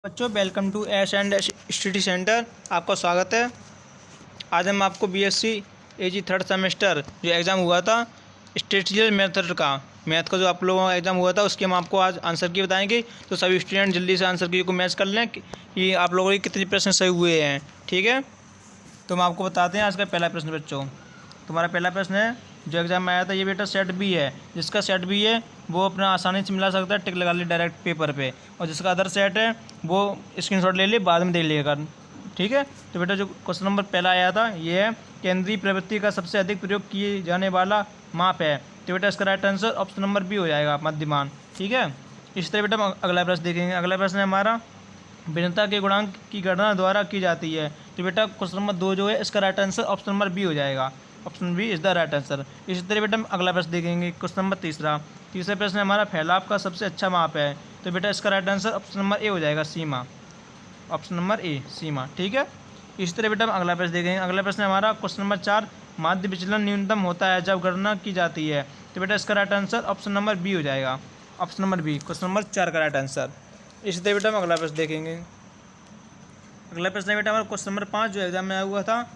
बच्चों welcome to Ash and study centre. आपका स्वागत है। आज हम आपको बीएससी एजी थर्ड सेमेस्टर जो एग्ज़ाम हुआ था स्टैटिस्टिकल मेथड का मैथ का जो आप लोगों का एग्ज़ाम हुआ था उसके हम आपको आज आंसर की बताएंगे। तो सभी स्टूडेंट जल्दी से आंसर की को मैच कर लें कि आप लोगों के कितने प्रश्न सही हुए हैं। ठीक है, तो हम आपको बताते हैं आज का पहला प्रश्न। बच्चों तुम्हारा पहला प्रश्न है जो एग्ज़ाम में आया था, ये बेटा सेट बी है। जिसका सेट बी है वो अपना आसानी से मिला सकता है, टिक लगा ले डायरेक्ट पेपर पे, और जिसका अदर सेट है वो स्क्रीनशॉट ले ले, बाद में दे लेगा। ठीक है, तो बेटा जो क्वेश्चन नंबर पहला आया था ये है केंद्रीय प्रवृत्ति का सबसे अधिक प्रयोग किए जाने वाला माप है। तो बेटा इसका right answer option number B हो जाएगा, मध्यमान। ठीक है, इस तरह बेटा हम अगला प्रश्न देखेंगे। अगला प्रश्न है हमारा भिन्नता के गुणांक की गणना द्वारा की जाती है। तो बेटा क्वेश्चन नंबर 2 जो है इसका right answer option number B हो जाएगा, option B is the right answer. इसी तरह बेटा हम अगला प्रश्न देखेंगे। क्वेश्चन नंबर तीसरा प्रश्न हमारा फैलाव का सबसे अच्छा माप है। तो बेटा इसका right answer option number A हो जाएगा, सीमा, ऑप्शन नंबर ए, सीमा। ठीक है, इसी तरह बेटा हम अगला प्रश्न देखेंगे। अगला प्रश्न हमारा क्वेश्चन नंबर 4 माध्य विचलन न्यूनतम होता है जब गणना की जाती है। तो बेटा इसका right answer option number B हो जाएगा, option number B, question number 4 का राइट आंसर। इसी तरह बेटा हम अगला प्रश्न देखेंगे। अगला प्रश्न है बेटा हमारा क्वेश्चन नंबर 5 जो एग्जाम में आया हुआ था,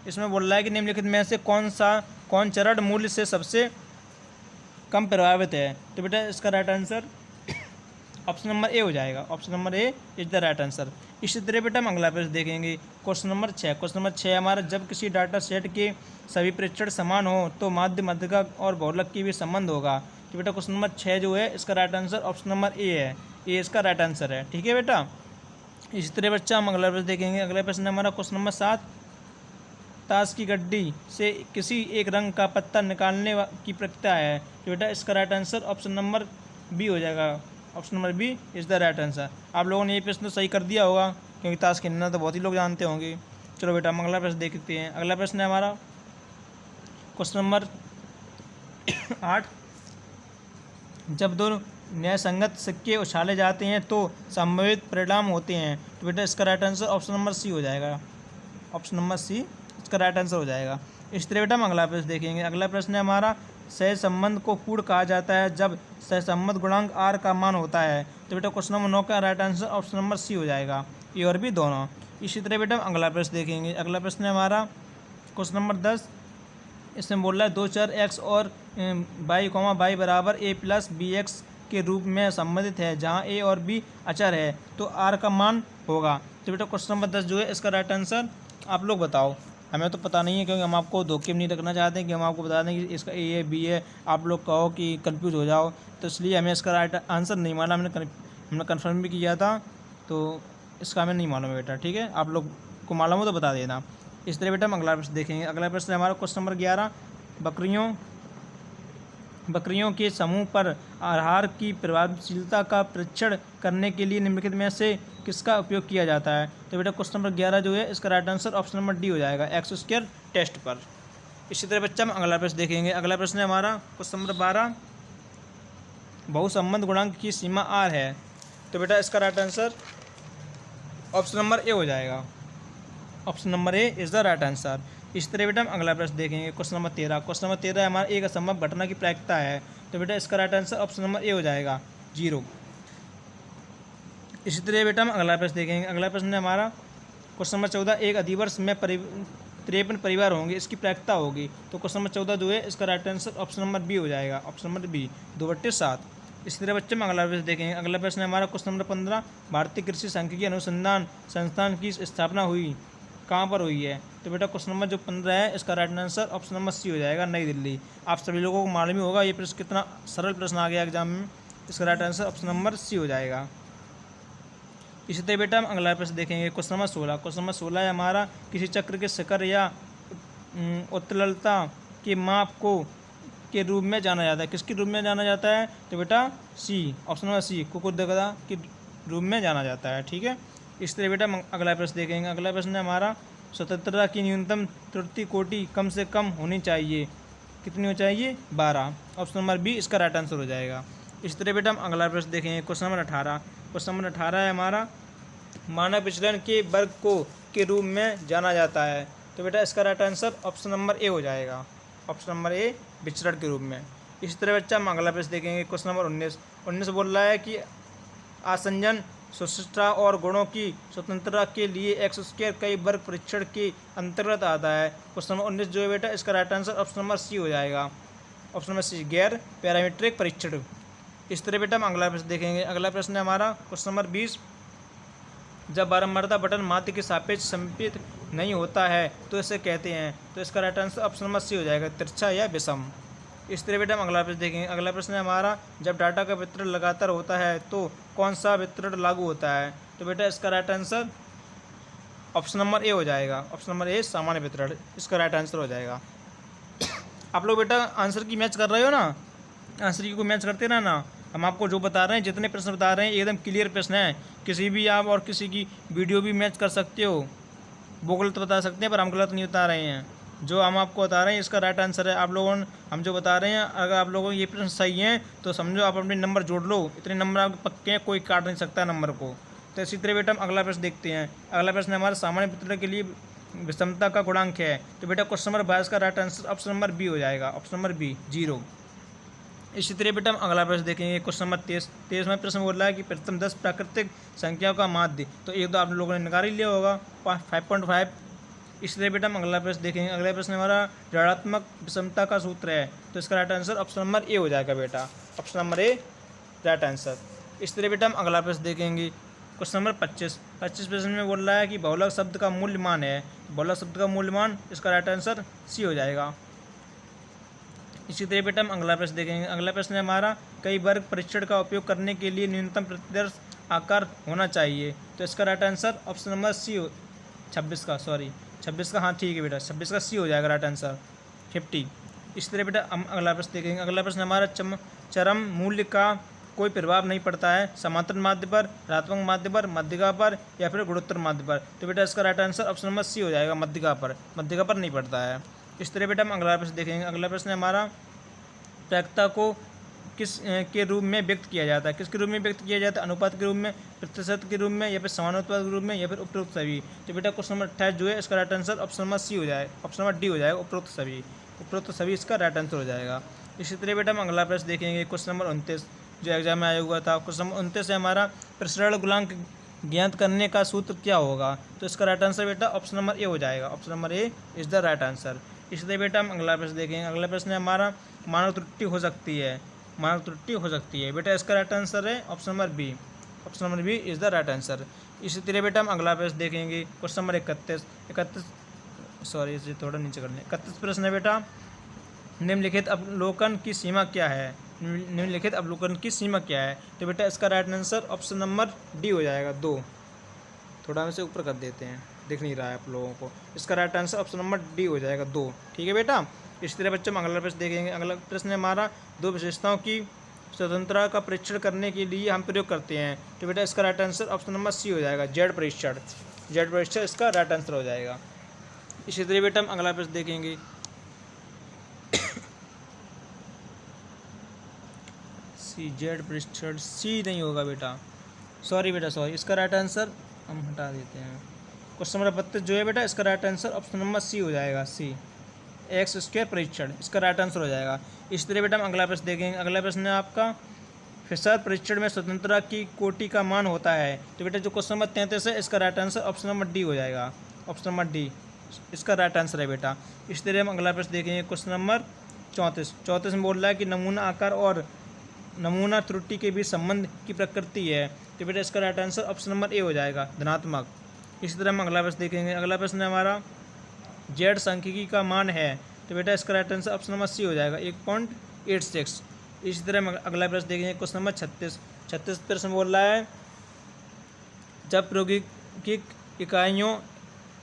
इसमें बोल रहा है कि निम्नलिखित में से कौन चरण मूल्य से सबसे कम प्रभावित है। तो बेटा इसका right answer option number A हो जाएगा, option number A is the right answer. इसी तरह बेटा हम अगला प्रश्न देखेंगे। क्वेश्चन नंबर 6 हमारा जब किसी डाटा सेट के सभी प्रेक्षण समान हो तो माध्य, मध्यक और बहुलक की भी संबंध होगा। तो बेटा क्वेश्चन नंबर 6 जो है इसका right answer option number A है, ए इसका राइट आंसर है। ठीक है बेटा, इसी तरह बच्चा हम अगला प्रश्न देखेंगे। अगला प्रश्न हमारा क्वेश्चन नंबर 7 ताश की गड्डी से किसी एक रंग का पत्ता निकालने की प्रक्रिया है। तो बेटा इसका right answer option number B हो जाएगा, option number B is the right answer. आप लोगों ने ये प्रश्न तो सही कर दिया होगा क्योंकि ताश खेलना तो बहुत ही लोग जानते होंगे। चलो बेटा हम अगला प्रश्न देखते हैं। अगला प्रश्न है हमारा क्वेश्चन नंबर 8 जब दो न्यायसंगत सिक्के उछाले जाते हैं तो संभावित परिणाम होते हैं। तो बेटा इसका right answer option number C हो जाएगा, ऑप्शन नंबर सी इसका राइट आंसर हो जाएगा। इस तरह बेटा हम अगला प्रश्न देखेंगे। अगला प्रश्न है हमारा सहसंबंध को पूर्ण कहा जाता है जब सहसंबंध गुणांक आर का मान होता है। तो बेटा क्वेश्चन नंबर 9 का right answer option number C हो जाएगा, ए और बी दोनों। इसी तरह बेटा हम अगला प्रश्न देखेंगे। अगला प्रश्न है हमारा क्वेश्चन नंबर 10, इसमें बोल रहा है दो चर एक्स और वाई बराबर ए प्लस बी एक्स के रूप में संबंधित है जहां ए और बी अचर है तो आर का मान होगा। तो बेटा क्वेश्चन नंबर 10 जो है इसका राइट आंसर आप लोग बताओ। हमें तो पता नहीं है क्योंकि हम आपको धोखे में नहीं रखना चाहते हैं कि हम आपको बता दें कि इसका ए है बी है, आप लोग कहो कि कंफ्यूज हो जाओ, तो इसलिए हमें इसका राइट आंसर नहीं माना। हमने कन्फर्म भी किया था तो इसका हमें नहीं मालूम है बेटा। ठीक है, आप लोग को मालूम हो तो बता देना। इस तरह बेटा हम अगला प्रश्न देखेंगे। अगला प्रश्न है हमारा क्वेश्चन नंबर 11 बकरियों के समूह पर आहार की प्रभावशीलता का परीक्षण करने के लिए निम्नलिखित में से किसका उपयोग किया जाता है। तो बेटा क्वेश्चन नंबर 11 जो है इसका right answer option number D हो जाएगा, एक्स स्क्वायर टेस्ट पर। इसी तरह बच्चा हम अगला प्रश्न देखेंगे। अगला प्रश्न है हमारा क्वेश्चन नंबर 12 बहुसंबंध गुणांक की सीमा आर है। तो बेटा इसका right answer option number A हो जाएगा, option number A is the right answer. इस तरह बेटा हम अगला प्रश्न देखेंगे। क्वेश्चन नंबर 13 हमारा एक असंभव घटना की प्रायिकता है। तो बेटा इसका right answer option number A हो जाएगा, 0। इसी तरह बेटा हम अगला प्रश्न देखेंगे। अगला प्रश्न है हमारा क्वेश्चन नंबर 14 एक अधिवर्ष में 53 परिवार होंगे, इसकी प्रायिकता होगी। तो क्वेश्चन नंबर 14 जो है इसका right answer option number B हो जाएगा, ऑप्शन नंबर बी, 2/7। इसी तरह बच्चे में अगला प्रश्न देखेंगे। अगला प्रश्न है हमारा क्वेश्चन नंबर 15 भारतीय कृषि सांख्यिकी अनुसंधान संस्थान की स्थापना हुई कहाँ पर हुई है। तो बेटा क्वेश्चन नंबर जो 15 है इसका right answer option number C हो जाएगा, नई दिल्ली। आप सभी लोगों को मालूम ही होगा ये प्रश्न कितना सरल प्रश्न आ गया एग्जाम में। इसका right answer option number C हो जाएगा। इसी तरह बेटा हम अगला प्रश्न देखेंगे। क्वेश्चन नंबर 16 है हमारा किसी चक्र के शिखर या उत्तलता के माप को के रूप में जाना जाता है, किसके रूप में जाना जाता है। तो बेटा सी, ऑप्शन नंबर सी, कुकुरदगा के रूप में जाना जाता है। ठीक है, इस तरह बेटा हम अगला प्रश्न देखेंगे। अगला प्रश्न है हमारा स्वतंत्रता की न्यूनतम त्रुटि कोटि कम से कम होनी चाहिए, कितनी हो चाहिए, 12, ऑप्शन नंबर बी इसका राइट आंसर हो जाएगा। इस तरह बेटा हम अगला प्रश्न देखेंगे। क्वेश्चन नंबर 18 है हमारा मानव विचलन के वर्ग को के रूप में जाना जाता है। तो बेटा इसका right answer option number A हो जाएगा, ऑप्शन नंबर ए, विचरण के रूप में। इसी तरह बच्चा हम अगला प्रश्न देखेंगे। क्वेश्चन नंबर 19 बोल रहा है कि आसंजन सुशिष्टता और गुणों की स्वतंत्रता के लिए एक्स स्क्वायर कई वर्ग परीक्षण के अंतर्गत आता है। क्वेश्चन नंबर 19 जो है बेटा इसका right answer option number C हो जाएगा। ऑप्शन नंबर सी गैर पैरामीट्रिक परीक्षण। इस तरह बेटा हम अगला प्रश्न देखेंगे। अगला प्रश्न है हमारा क्वेश्चन नंबर 20, जब बारंबारता बटन माध्य के सापेक्ष सममित नहीं होता है तो इसे कहते हैं। तो इसका right answer option number C हो जाएगा, तिरछा या विषम। इस तरह बेटा हम अगला प्रश्न देखेंगे। अगला प्रश्न है हमारा, जब डाटा का वितरण लगातार होता है तो कौन सा वितरण लागू होता है। तो बेटा इसका right answer option number A हो जाएगा। ऑप्शन नंबर ए सामान्य वितरण इसका राइट आंसर हो जाएगा। आप लोग बेटा आंसर की मैच कर रहे हो ना, आंसर की को मैच करते ना। हम आपको जो बता रहे हैं, जितने प्रश्न बता रहे हैं एकदम क्लियर प्रश्न है। किसी भी आप और किसी की वीडियो भी मैच कर सकते हो, वो गलत बता सकते हैं पर हम गलत नहीं बता रहे हैं। जो हम आपको बता रहे हैं इसका राइट आंसर है। आप लोगों हम जो बता रहे हैं, अगर आप लोगों को ये प्रश्न सही हैं तो समझो आप अपने नंबर जोड़ लो। इतने नंबर आपके पक्के हैं, कोई काट नहीं सकता नंबर को। तो इसी तरह बेटा हम अगला प्रश्न देखते हैं। अगला प्रश्न हमारा सामान्य वितरण के लिए विषमता का गुणांक है। तो बेटा क्वेश्चन नंबर 22 का right answer option number B हो जाएगा। Option number B 0। इसी तरह बेटा हम अगला प्रश्न देखेंगे। क्वेश्चन नंबर 23 में प्रश्न बोल रहा है कि प्रथम 10 प्राकृतिक संख्याओं का माध्य। तो एक तो आप लोगों ने निकाल ही लिया होगा 5.5। इसलिए बेटा हम अगला प्रश्न देखेंगे। अगला प्रश्न हमारा ऋणात्मक विषमता का सूत्र है। तो इसका right answer option number A हो जाएगा बेटा। Option number A right answer. इस तरह बेटा हम अगला प्रश्न देखेंगे। क्वेश्चन नंबर 25 प्रश्न में बोल रहा है कि बहुलक शब्द का मूल्यमान है। बहुलक शब्द का मूल्यमान इसका राइट आंसर सी हो जाएगा। इसी तरह बेटा हम अगला प्रश्न देखेंगे। अगला प्रश्न है हमारा, कई वर्ग परीक्षण का उपयोग करने के लिए न्यूनतम प्रतिदर्श आकार होना चाहिए। तो इसका right answer option number C हो 26 का हाँ ठीक है बेटा, 26 का सी हो जाएगा राइट आंसर 50। इस तरह बेटा हम अगला प्रश्न देखेंगे। अगला प्रश्न हमारा, चरम मूल्य का कोई प्रभाव नहीं पड़ता है समांतर माध्य पर, ऋणात्मक माध्य पर, मध्यिका पर या फिर गुणोत्तर माध्य पर। तो बेटा इसका right answer option number C हो जाएगा, मध्यिका पर। मध्यिका पर नहीं पड़ता है। इस तरह बेटा हम अगला प्रश्न देखेंगे। अगला प्रश्न है हमारा, प्रायिकता को किस के रूप में व्यक्त किया जाता है। किसके रूप में व्यक्त किया जाता है? अनुपात के रूप में, प्रतिशत के रूप में या फिर समानुपात के रूप में या फिर उपरोक्त सभी। तो बेटा क्वेश्चन नंबर 28 जो है इसका right answer option number C हो जाए, ऑप्शन नंबर डी हो जाएगा, उपरोक्त सभी। उपरोक्त सभी इसका राइट आंसर हो जाएगा। इसी तरह बेटा हम अगला प्रश्न देखेंगे। क्वेश्चन नंबर 29 जो एग्जाम में आया हुआ था। क्वेश्चन नंबर 29 है हमारा, प्रसरण गुणांक ज्ञात करने का सूत्र क्या होगा। तो इसका राइट आंसर बेटा ऑप्शन नंबर ए हो जाएगा। Option number A is the right answer. इसलिए बेटा हम अगला प्रश्न देखेंगे। अगला प्रश्न है हमारा, मानव त्रुटि हो सकती है। मानव त्रुटि हो सकती है बेटा, इसका राइट आंसर है option number B. Option number B is the right answer. इसी तरह बेटा हम अगला प्रश्न देखेंगे। क्वेश्चन नंबर 31 सॉरी इसे थोड़ा नीचे कर लें। 31 प्रश्न है बेटा, निम्नलिखित अवलोकन की सीमा क्या है। निम्नलिखित अवलोकन की सीमा क्या है। तो बेटा इसका right answer option number D हो जाएगा 2। थोड़ा हम इसे ऊपर कर देते हैं, दिख नहीं रहा है आप लोगों को। इसका right answer option number D हो जाएगा 2। ठीक है बेटा। इस तरह बच्चों हम अगला प्रश्न देखेंगे। अगला प्रश्न है हमारा, दो विशेषताओं की स्वतंत्रता का परीक्षण करने के लिए हम प्रयोग करते हैं। तो बेटा इसका right answer option number C हो जाएगा, जेड परीक्षण। जेड परीक्षण इसका राइट आंसर हो जाएगा। इसी तरह बेटा हम अगला प्रश्न देखेंगे। सी जेड परीक्षण सी नहीं होगा बेटा, सॉरी बेटा सॉरी। इसका राइट आंसर हम हटा देते हैं। क्वेश्चन नंबर 32 जो है बेटा इसका right answer option number C हो जाएगा, सी एक्स स्क्वायर परीक्षण इसका राइट आंसर हो जाएगा। इस तरह बेटा हम अगला प्रश्न देखेंगे। अगला प्रश्न है आपका, फिशर परीक्षण में स्वतंत्रता की कोटि का मान होता है। तो बेटा जो क्वेश्चन नंबर 33 है इसका right answer option number D हो जाएगा। ऑप्शन नंबर डी इसका राइट आंसर है बेटा। इस तरह हम अगला प्रश्न देखेंगे। क्वेश्चन नंबर 34 में बोल रहा है कि नमूना आकार और नमूना त्रुटि के बीच संबंध की प्रकृति है। तो बेटा इसका right answer option number A हो जाएगा, धनात्मक। इसी तरह हम अगला प्रश्न देखेंगे। अगला प्रश्न है हमारा, जेड सांख्यिकी का मान है। तो बेटा इसका right answer option number C हो जाएगा, 1.86। इसी तरह हम अगला प्रश्न देखेंगे। क्वेश्चन नंबर 36 प्रश्न बोल रहा है, जब प्रायोगिक इकाइयों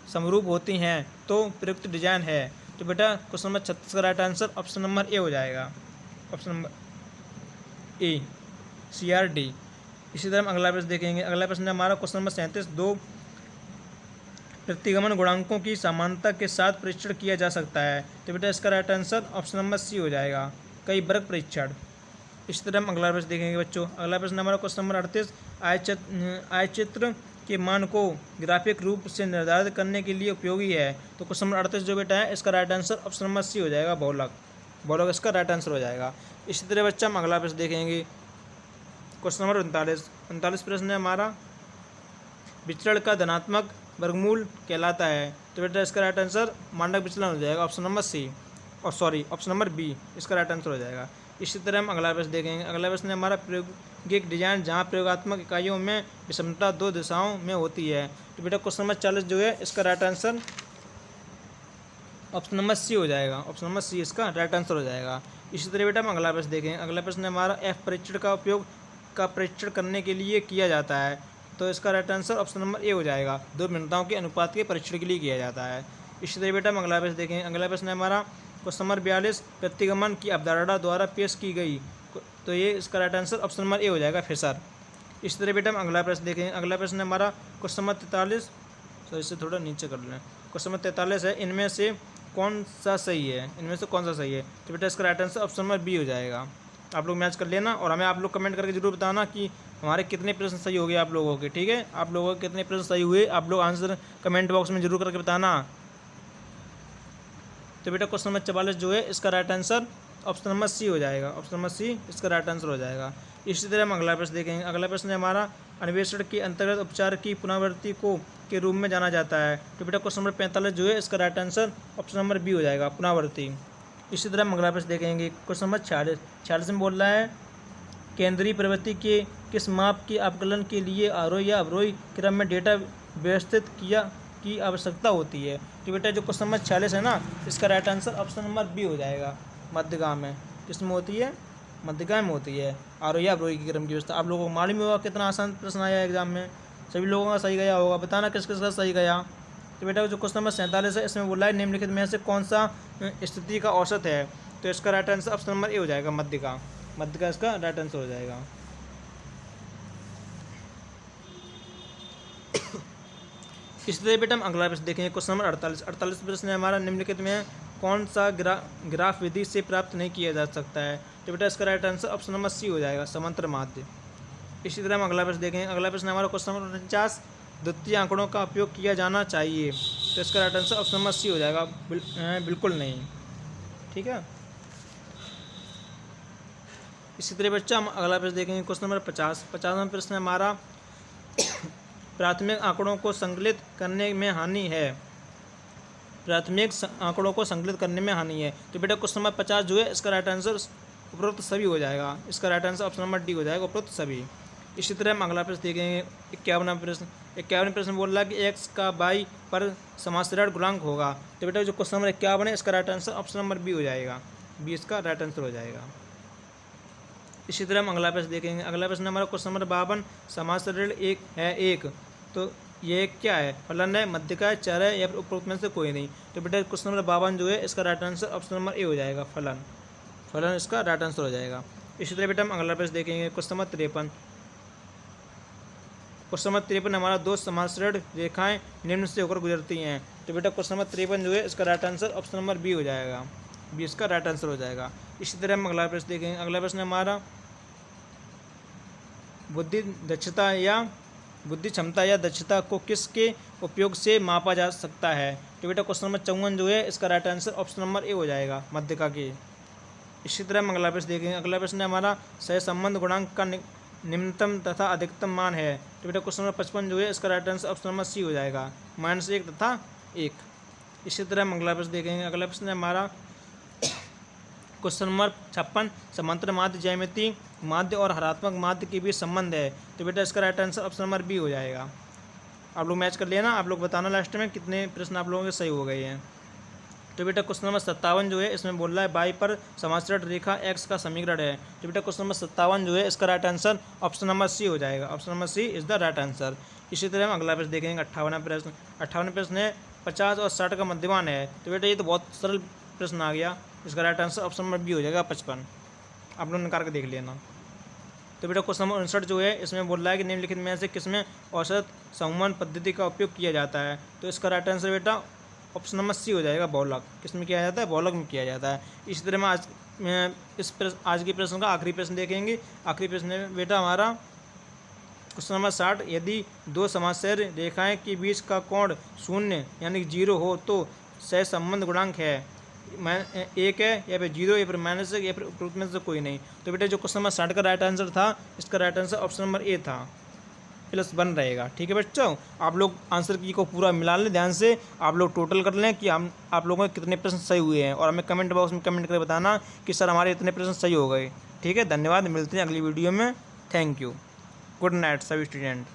समरूप होती हैं तो प्रयुक्त डिजाइन है। तो बेटा क्वेश्चन नंबर 36 का right answer option number A हो जाएगा, ऑप्शन नंबर ए CRD। इसी तरह हम अगला प्रश्न देखेंगे। अगला प्रश्न है हमारा क्वेश्चन नंबर 37, दो प्रतिगमन गुणांकों की समानता के साथ परीक्षण किया जा सकता है। तो बेटा इसका right answer option number C हो जाएगा, कई वर्ग परीक्षण। इसी तरह हम अगला प्रश्न देखेंगे बच्चों। अगला प्रश्न हमारा क्वेश्चन नंबर 38, आयचित्र के मान को ग्राफिक रूप से निर्धारित करने के लिए उपयोगी है। तो क्वेश्चन नंबर 38 जो बेटा है इसका right answer option number C हो जाएगा, बहुलक। बहुलक इसका राइट आंसर हो जाएगा। इसी तरह बच्चा हम अगला प्रश्न देखेंगे। क्वेश्चन नंबर 39 प्रश्न है हमारा, विचलन का धनात्मक वर्गमूल कहलाता है। तो बेटा इसका राइट आंसर मानक विचलन हो जाएगा, ऑप्शन नंबर सी, और सॉरी ऑप्शन नंबर बी इसका राइट आंसर हो जाएगा। इसी तरह हम अगला प्रश्न देखेंगे। अगला प्रश्न है हमारा, प्रायोगिक डिजाइन जहाँ प्रयोगात्मक इकाइयों में विषमता 2 दिशाओं में होती है। तो बेटा क्वेश्चन नंबर 40 जो है इसका right answer option number C हो जाएगा, ऑप्शन नंबर सी इसका राइट आंसर हो जाएगा। इसी तरह बेटा हम अगला प्रश्न देखेंगे। अगला प्रश्न है हमारा, एफ परीक्षण का उपयोग का परीक्षण करने के लिए किया जाता है। तो इसका right answer option number A हो जाएगा, 2 भिन्नताओं के अनुपात के परीक्षण के लिए किया जाता है। इसी तरह बेटा हम अगला प्रश्न देखेंगे। अगला प्रश्न है हमारा, क्वेश्चन नंबर 42 प्रतिगमन की अवधारणा द्वारा पेश की गई। तो ये इसका right answer option number A हो जाएगा, फिशर। इसी तरह बेटा हम अगला प्रश्न देखेंगे। अगला प्रश्न है हमारा क्वेश्चन नंबर 43, तो इससे थोड़ा नीचे कर लें। क्वेश्चन नंबर 43 है, इनमें से कौन सा सही है, इनमें से कौन सा सही है। तो बेटा इसका right answer option number B हो जाएगा। आप लोग मैच कर लेना और हमें आप लोग कमेंट करके जरूर बताना कि हमारे कितने प्रश्न सही हो गए आप लोगों के, ठीक है। आप लोगों के कितने प्रश्न सही हुए आप लोग आंसर कमेंट बॉक्स में जरूर करके बताना। तो बेटा क्वेश्चन नंबर 44 जो है इसका right answer option number C हो जाएगा, ऑप्शन नंबर सी इसका राइट आंसर हो जाएगा। इसी तरह हम अगला प्रश्न देखेंगे। अगला प्रश्न है हमारा, अन्वेषण के अंतर्गत उपचार की पुनरावृत्ति को के रूप में जाना जाता है। तो बेटा क्वेश्चन नंबर 45 जो है इसका right answer option number B हो जाएगा, पुनरावृत्ति। इसी तरह हम अगला प्रश्न देखेंगे। क्वेश्चन नंबर 46 में बोल रहा है, केंद्रीय प्रवृत्ति के किस माप के आकलन के लिए आरोही या अवरोही क्रम में डेटा व्यवस्थित की आवश्यकता होती है। तो बेटा जो क्वेश्चन नंबर 46 है ना, इसका right answer option number B हो जाएगा, मध्यगाम में। किसमें होती है, मध्यगाम में होती है आरोही या अवरोही की क्रम की व्यवस्था। आप लोगों को मालूम होगा कितना आसान प्रश्न आया एग्जाम में, सभी लोगों का सही गया होगा, बताना किस किस का सही गया। तो बेटा जो क्वेश्चन नंबर 47 है इसमें बोला है, निम्नलिखित में से कौन सा स्थिति का औसत है। तो इसका right answer option number A हो जाएगा, मध्य का इसका राइट आंसर हो जाएगा। इसी तरह बेटा हम अगला प्रश्न देखेंगे। क्वेश्चन नंबर 48 प्रश्न है हमारा, निम्नलिखित में कौन सा ग्राफ विधि से प्राप्त नहीं किया जा सकता है। तो बेटा इसका right answer option number C हो जाएगा, समांतर माध्य। इसी तरह हम अगला प्रश्न देखेंगे। अगला प्रश्न हमारा क्वेश्चन नंबर 49, द्वितीय आंकड़ों का उपयोग किया जाना चाहिए। तो इसका right answer option number C हो जाएगा, बिल्कुल नहीं, ठीक है। इसी तरह बच्चा हम अगला प्रश्न देखेंगे। क्वेश्चन नंबर 50वां प्रश्न है हमारा, प्राथमिक आंकड़ों को संकलित करने में हानि है। प्राथमिक आंकड़ों को संकलित करने में हानि है। तो बेटा क्वेश्चन नंबर 50 जो है इसका राइट आंसर उपरोक्त सभी हो जाएगा, इसका right answer option number D हो जाएगा, उपरोक्त सभी। इसी तरह हम अगला प्रश्न देखेंगे। 51वां प्रश्न बोल रहा है कि एक्स का वाई पर समाश्रण गुणांक होगा। तो बेटा जो क्वेश्चन नंबर 51 है इसका right answer option number B हो जाएगा, बी इसका राइट आंसर हो जाएगा। इसी तरह हम अगला प्रश्न देखेंगे। अगला प्रश्न हमारा क्वेश्चन नंबर 52, समाश्रण एक है एक, तो ये क्या है, फलन है, मध्य का है, चर है, या फिर उपरोक्त में से कोई नहीं। तो बेटा क्वेश्चन नंबर 52 जो है इसका right answer option number A हो जाएगा, फलन इसका राइट आंसर हो जाएगा। इसी तरह बेटा हम अगला प्रश्न देखेंगे। क्वेश्चन नंबर 53 हमारा, दो समाश्रण रेखाएं निम्न से होकर गुजरती हैं। तो बेटा क्वेश्चन नंबर 53 जो है इसका right answer option number B हो जाएगा, बी इसका राइट आंसर हो जाएगा। इसी तरह हम अगला प्रश्न देखेंगे। अगला प्रश्न हमारा, बुद्धि क्षमता या दक्षता को किसके उपयोग से मापा जा सकता है। तो बेटा क्वेश्चन नंबर 54 जो है इसका right answer option number A हो जाएगा, मध्यका के। इसी तरह हम अगला प्रश्न देखेंगे। अगला प्रश्न है हमारा, सहसंबंध गुणांक का निम्नतम तथा अधिकतम मान है। तो बेटा क्वेश्चन नंबर 55 जो है इसका right answer option number C हो जाएगा, -1 तथा 1। इसी तरह हम अगला प्रश्न देखेंगे। अगला प्रश्न है हमारा क्वेश्चन नंबर 56, समांतर माध्य ज्यामिति माध्य और हरात्मक माध्य के बीच संबंध है। तो बेटा इसका right answer option number B हो जाएगा। आप लोग मैच कर लेना, आप लोग बताना लास्ट में कितने प्रश्न आप लोगों के सही हो गए हैं। तो बेटा क्वेश्चन नंबर 57 जो है इसमें बोल रहा है, बाई पर समाश्रण रेखा एक्स का समीकरण है। तो बेटा क्वेश्चन नंबर 57 जो है इसका right answer option number C हो जाएगा, option number C is the right answer. इसी तरह हम अगला प्रश्न देखेंगे। 58वां प्रश्न है, 50 और 60 का मध्यमान है। तो बेटा ये तो बहुत सरल प्रश्न आ गया, इसका right answer option number B हो जाएगा, 55। आप लोग निकाल के देख लेना। तो बेटा क्वेश्चन नंबर 59 जो है इसमें बोल रहा है कि निम्नलिखित में से किसमें औसत संवहन पद्धति का उपयोग किया जाता है। तो इसका राइट आंसर बेटा ऑप्शन नंबर सी हो जाएगा, बहुलक। किसमें किया जाता है, बहुलक में किया जाता है। इसी तरह हम आज के प्रश्न का आखिरी प्रश्न देखेंगे। आखिरी प्रश्न है बेटा हमारा क्वेश्चन नंबर 60, यदि दो समाश्रय रेखाएं के बीच का कोण 0 यानी 0 हो तो सहसंबंध गुणांक है। एक है, या फिर 0, या फिर माइनस है, या फिर उपरोक्त में से कोई नहीं। तो बेटा जो क्वेश्चन नंबर 60 का राइट आंसर था, इसका right answer option number A था, +1 रहेगा। ठीक है बच्चों, आप लोग आंसर की को पूरा मिला लें ध्यान से, आप लोग टोटल कर लें कि हम आप लोगों के कितने प्रश्न सही हुए हैं, और हमें कमेंट बॉक्स में कमेंट करके बताना कि सर हमारे इतने प्रश्न सही हो गए। ठीक है, धन्यवाद, मिलते हैं अगली वीडियो में। थैंक यू, गुड नाइट सभी स्टूडेंट।